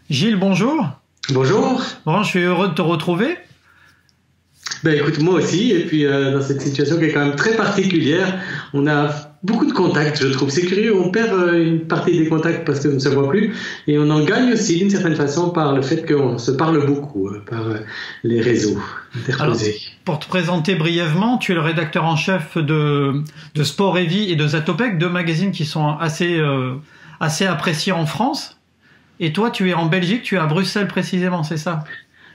Gilles, bonjour. Bonjour. Bon, je suis heureux de te retrouver. Ben écoute, moi aussi, et puis dans cette situation qui est quand même très particulière, on a beaucoup de contacts, je trouve. C'est curieux, on perd une partie des contacts parce qu'on ne se voit plus, et on en gagne aussi d'une certaine façon par le fait qu'on se parle beaucoup, par les réseaux interposés. Alors, pour te présenter brièvement, tu es le rédacteur en chef de Sport et Vie et de Zatopek, deux magazines qui sont assez appréciés en France. Et toi, tu es en Belgique, tu es à Bruxelles précisément, c'est ça?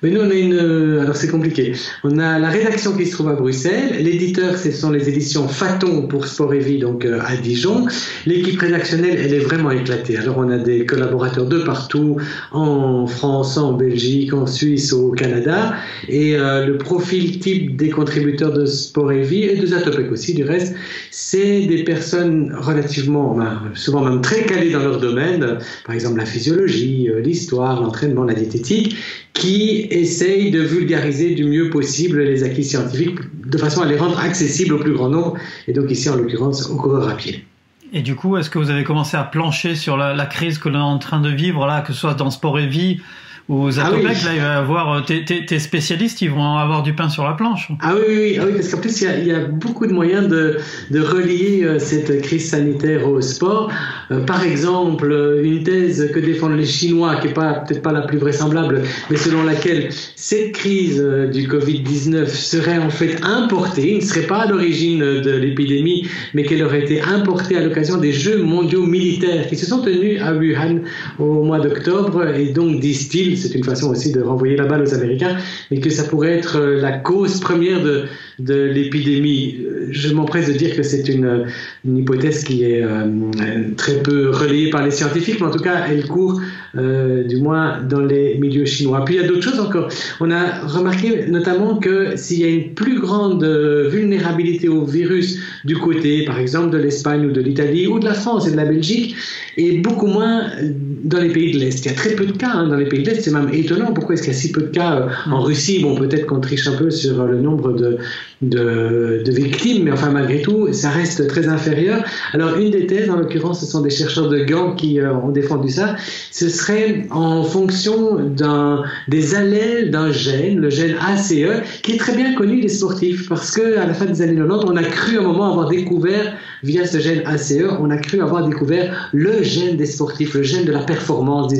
Mais nous, on a alors c'est compliqué. On a la rédaction qui se trouve à Bruxelles. L'éditeur, ce sont les éditions Faton pour Sport et Vie, donc à Dijon. L'équipe rédactionnelle, elle est vraiment éclatée. Alors, on a des collaborateurs de partout, en France, en Belgique, en Suisse, au Canada. Et le profil type des contributeurs de Sport et Vie, et de Zatopek aussi, du reste, c'est des personnes relativement, souvent même très calées dans leur domaine. Par exemple, la physiologie, l'histoire, l'entraînement, la diététique, qui essayent de vulgariser du mieux possible les acquis scientifiques de façon à les rendre accessibles au plus grand nombre, et donc ici en l'occurrence aux coureurs à pied. Et du coup, est-ce que vous avez commencé à plancher sur la crise que l'on est en train de vivre, là, que ce soit dans Sport et Vie ou Zatopek, oui. Là, il va y avoir tes spécialistes, ils vont avoir du pain sur la planche. Ah oui, parce qu'en plus, il y a beaucoup de moyens de relier cette crise sanitaire au sport. Par exemple, une thèse que défendent les Chinois, qui n'est peut-être pas la plus vraisemblable, mais selon laquelle cette crise du Covid-19 serait en fait importée, ne serait pas à l'origine de l'épidémie, mais qu'elle aurait été importée à l'occasion des Jeux mondiaux militaires qui se sont tenus à Wuhan au mois d'octobre, et donc, disent-ils, c'est une façon aussi de renvoyer la balle aux Américains, et que ça pourrait être la cause première de l'épidémie. Je m'empresse de dire que c'est une hypothèse qui est très peu relayée par les scientifiques, mais en tout cas, elle court du moins dans les milieux chinois. Puis il y a d'autres choses encore. On a remarqué notamment que s'il y a une plus grande vulnérabilité au virus du côté, par exemple, de l'Espagne ou de l'Italie ou de la France et de la Belgique, et beaucoup moins dans les pays de l'Est. Il y a très peu de cas dans les pays de l'Est. C'est même étonnant. Pourquoi est-ce qu'il y a si peu de cas en Russie? Bon, peut-être qu'on triche un peu sur le nombre de victimes, mais enfin, malgré tout, ça reste très inférieur. Alors, une des thèses, en l'occurrence, ce sont des chercheurs de Gand qui ont défendu ça. Ce serait en fonction des allèles d'un gène, le gène ACE, qui est très bien connu des sportifs, parce qu'à la fin des années 90, on a cru à un moment avoir découvert, via ce gène ACE, on a cru avoir découvert le gène des sportifs, le gène de la performance,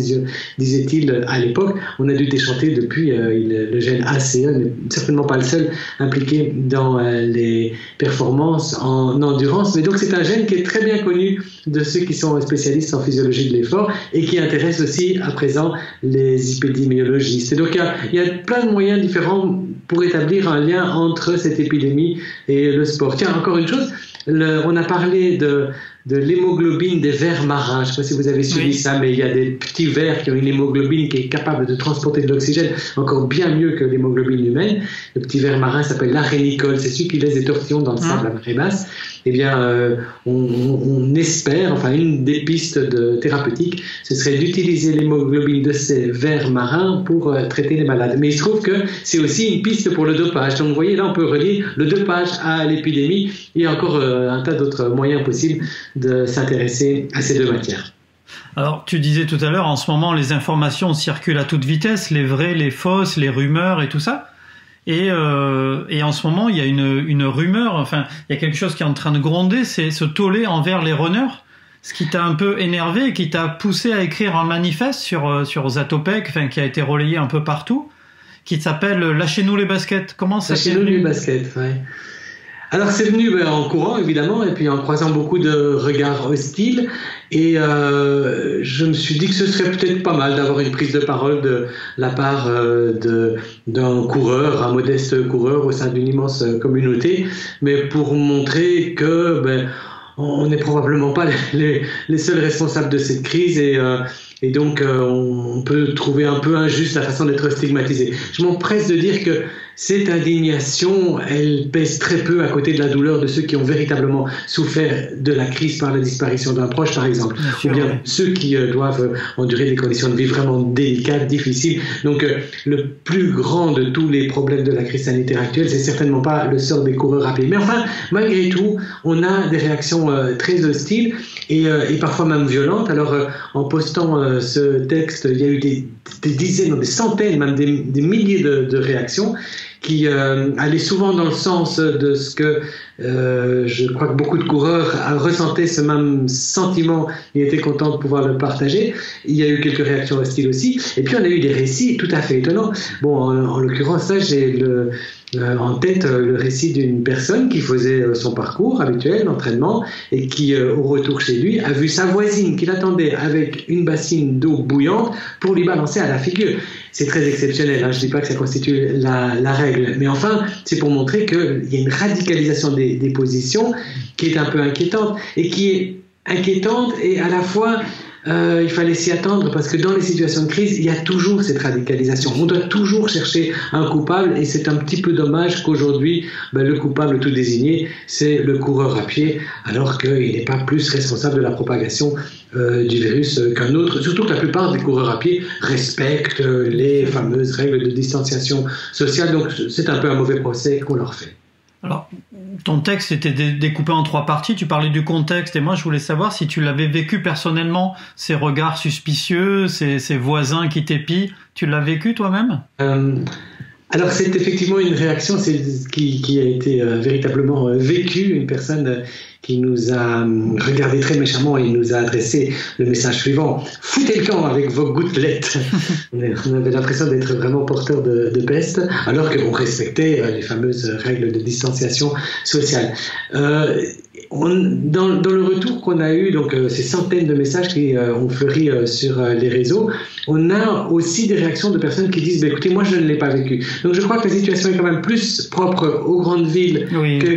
disait-il à l'époque. On a dû déchanter depuis, le gène ACE n'est certainement pas le seul impliqué dans les performances en endurance, mais donc c'est un gène qui est très bien connu de ceux qui sont spécialistes en physiologie de l'effort et qui intéresse aussi à présent les épidémiologistes. Et donc il y a plein de moyens différents pour établir un lien entre cette épidémie et le sport. Tiens, encore une chose, on a parlé de l'hémoglobine des vers marins. Je ne sais pas si vous avez suivi ça, mais il y a des petits vers qui ont une hémoglobine qui est capable de transporter de l'oxygène encore bien mieux que l'hémoglobine humaine. Le petit ver marin s'appelle l'arénicole. C'est celui qui laisse des tortillons dans le sable à marée basse. Eh bien, on espère, enfin, une des pistes thérapeutiques, ce serait d'utiliser l'hémoglobine de ces vers marins pour traiter les malades. Mais il se trouve que c'est aussi une piste pour le dopage. Donc, vous voyez, là, on peut relier le dopage à l'épidémie. Il y a encore un tas d'autres moyens possibles de s'intéresser à ces deux matières. Alors, tu disais tout à l'heure, en ce moment, les informations circulent à toute vitesse, les vraies, les fausses, les rumeurs et tout ça. Et en ce moment, il y a une rumeur, enfin, il y a quelque chose qui est en train de gronder, c'est ce tollé envers les runners, ce qui t'a un peu énervé et qui t'a poussé à écrire un manifeste sur Zatopek, enfin, qui a été relayé un peu partout, qui s'appelle Lâchez-nous les baskets. Comment ça s'est Lâchez-nous les baskets, ouais. Alors c'est venu en courant évidemment, et puis en croisant beaucoup de regards hostiles, et je me suis dit que ce serait peut-être pas mal d'avoir une prise de parole de la part d'un coureur, un modeste coureur au sein d'une immense communauté, mais pour montrer que on n'est probablement pas les seuls responsables de cette crise, et donc on peut trouver un peu injuste la façon d'être stigmatisé. Je m'empresse de dire que cette indignation, elle pèse très peu à côté de la douleur de ceux qui ont véritablement souffert de la crise par la disparition d'un proche, par exemple, ou bien ceux qui doivent endurer des conditions de vie vraiment délicates, difficiles. Donc le plus grand de tous les problèmes de la crise sanitaire actuelle, c'est certainement pas le sort des coureurs à pied. Mais enfin, malgré tout, on a des réactions très hostiles et parfois même violentes. Alors en postant ce texte, il y a eu des dizaines, des centaines, même des milliers de réactions qui allaient souvent dans le sens de ce que je crois que beaucoup de coureurs ressentaient ce même sentiment et étaient contents de pouvoir le partager. Il y a eu quelques réactions hostiles aussi. Et puis on a eu des récits tout à fait étonnants. Bon, en l'occurrence, là, j'ai en tête le récit d'une personne qui faisait son parcours habituel d'entraînement et qui, au retour chez lui, a vu sa voisine qui l'attendait avec une bassine d'eau bouillante pour lui balancer à la figure. C'est très exceptionnel, hein. Je ne dis pas que ça constitue la règle, mais enfin, c'est pour montrer qu'il y a une radicalisation des positions qui est un peu inquiétante et qui est inquiétante et à la fois il fallait s'y attendre parce que dans les situations de crise, il y a toujours cette radicalisation. On doit toujours chercher un coupable et c'est un petit peu dommage qu'aujourd'hui, le coupable tout désigné, c'est le coureur à pied, alors qu'il n'est pas plus responsable de la propagation du virus qu'un autre. Surtout que la plupart des coureurs à pied respectent les fameuses règles de distanciation sociale. Donc c'est un peu un mauvais procès qu'on leur fait. Alors, ton texte était découpé en 3 parties, tu parlais du contexte et moi je voulais savoir si tu l'avais vécu personnellement, ces regards suspicieux, ces voisins qui t'épient, tu l'as vécu toi-même ? Alors c'est effectivement une réaction qui a été véritablement vécue, une personne qui nous a regardé très méchamment et nous a adressé le message suivant: foutez le camp avec vos gouttelettes. On avait l'impression d'être vraiment porteur de peste, alors qu'on respectait les fameuses règles de distanciation sociale. Dans le retour qu'on a eu, donc ces centaines de messages qui ont fleuri sur les réseaux, on a aussi des réactions de personnes qui disent écoutez, moi je ne l'ai pas vécu. Donc je crois que la situation est quand même plus propre aux grandes villes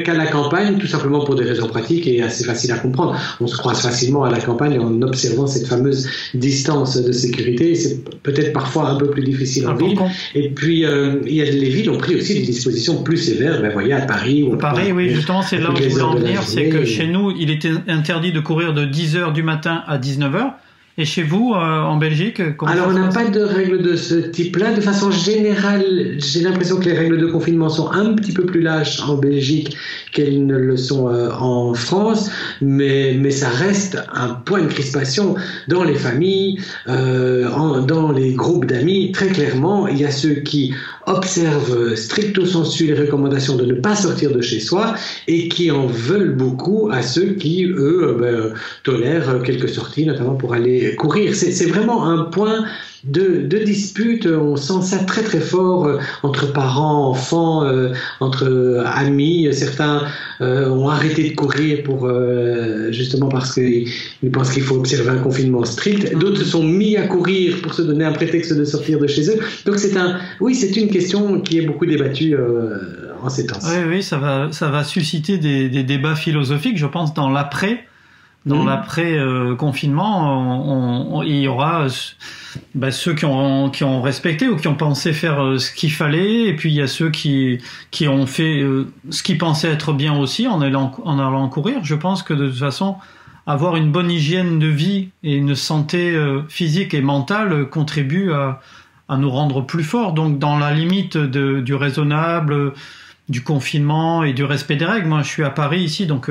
qu'à la campagne, tout simplement pour des raisons pratiques et assez faciles à comprendre. On se croise facilement à la campagne en observant cette fameuse distance de sécurité. C'est peut-être parfois un peu plus difficile en ville. Et puis les villes ont pris aussi des dispositions plus sévères. Ben, voyez, à Paris. Paris, oui, justement, c'est là où je voulais en venir, c'est que chez nous, il était interdit de courir de 10h du matin à 19h. Et chez vous, en Belgique, comment Alors, on n'a pas de règles de ce type-là. De façon générale, j'ai l'impression que les règles de confinement sont un petit peu plus lâches en Belgique qu'elles ne le sont en France, mais ça reste un point de crispation dans les familles, dans les groupes d'amis. Très clairement, il y a ceux qui observent stricto sensu les recommandations de ne pas sortir de chez soi et qui en veulent beaucoup à ceux qui, eux, tolèrent quelques sorties, notamment pour aller courir. C'est vraiment un point de dispute. On sent ça très très fort entre parents, enfants, entre amis. Certains ont arrêté de courir justement parce qu'ils pensent qu'il faut observer un confinement strict. D'autres se sont mis à courir pour se donner un prétexte de sortir de chez eux. Donc c'est une question qui est beaucoup débattue en ces temps. Oui, ça va susciter des débats philosophiques, je pense, dans l'après. Dans l'après-confinement, il y aura ceux qui ont respecté ou qui ont pensé faire ce qu'il fallait, et puis il y a ceux qui ont fait ce qu'ils pensaient être bien aussi en allant courir. Je pense que de toute façon, avoir une bonne hygiène de vie et une santé physique et mentale contribue à nous rendre plus forts. Donc dans la limite du raisonnable, du confinement et du respect des règles. Moi, je suis à Paris ici, donc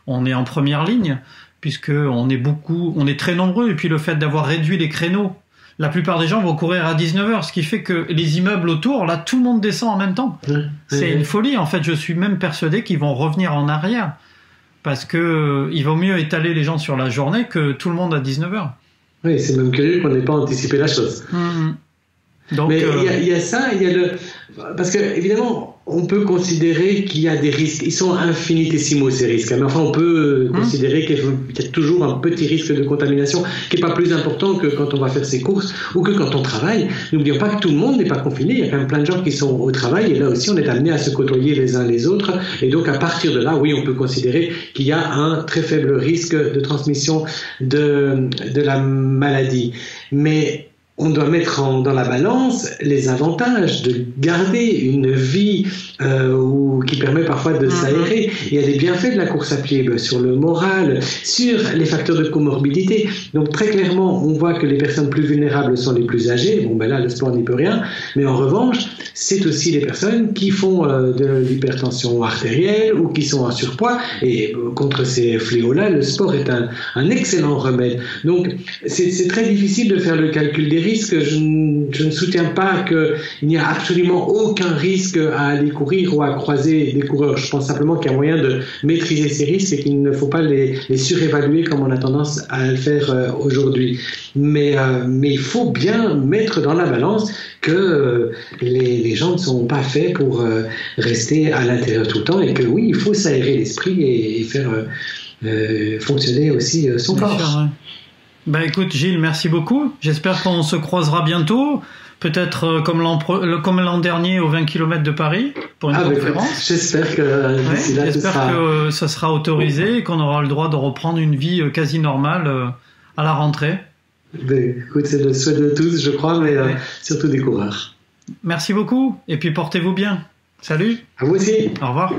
on est en première ligne, puisque on est très nombreux, et puis le fait d'avoir réduit les créneaux, la plupart des gens vont courir à 19h, ce qui fait que les immeubles autour, là, tout le monde descend en même temps. C'est une folie, en fait. Je suis même persuadé qu'ils vont revenir en arrière, parce que il vaut mieux étaler les gens sur la journée que tout le monde à 19h. Oui, c'est même curieux qu'on n'ait pas anticipé la chose. Donc, mais il y a ça, parce que évidemment, on peut considérer qu'il y a des risques. Ils sont infinitésimaux, ces risques. Mais enfin, on peut considérer qu'il y a toujours un petit risque de contamination qui n'est pas plus important que quand on va faire ses courses ou que quand on travaille. N'oublions pas que tout le monde n'est pas confiné. Il y a quand même plein de gens qui sont au travail. Et là aussi, on est amené à se côtoyer les uns les autres. Et donc, à partir de là, oui, on peut considérer qu'il y a un très faible risque de transmission de la maladie. Mais on doit mettre dans la balance les avantages de garder une vie qui permet parfois de s'aérer. Il y a des bienfaits de la course à pied sur le moral, sur les facteurs de comorbidité. Donc très clairement, on voit que les personnes plus vulnérables sont les plus âgées. Bon, ben là, le sport n'y peut rien. Mais en revanche, c'est aussi les personnes qui font de l'hypertension artérielle ou qui sont en surpoids. Et contre ces fléaux-là, le sport est un excellent remède. Donc c'est très difficile de faire le calcul des risques. Je ne soutiens pas qu'il n'y a absolument aucun risque à aller courir ou à croiser des coureurs. Je pense simplement qu'il y a moyen de maîtriser ces risques et qu'il ne faut pas les surévaluer comme on a tendance à le faire aujourd'hui. Mais il faut bien mettre dans la balance que les gens ne sont pas faits pour rester à l'intérieur tout le temps et que oui, il faut s'aérer l'esprit et faire fonctionner aussi son corps. Sûr, ouais. Ben écoute Gilles, merci beaucoup. J'espère qu'on se croisera bientôt. Peut-être comme l'an dernier aux 20 km de Paris pour une conférence. J'espère que d'ici là, j'espère que ça sera autorisé et qu'on aura le droit de reprendre une vie quasi normale à la rentrée. Écoute, c'est le souhait de tous, je crois, mais surtout des coureurs. Merci beaucoup et puis portez-vous bien. Salut. À vous aussi. Au revoir.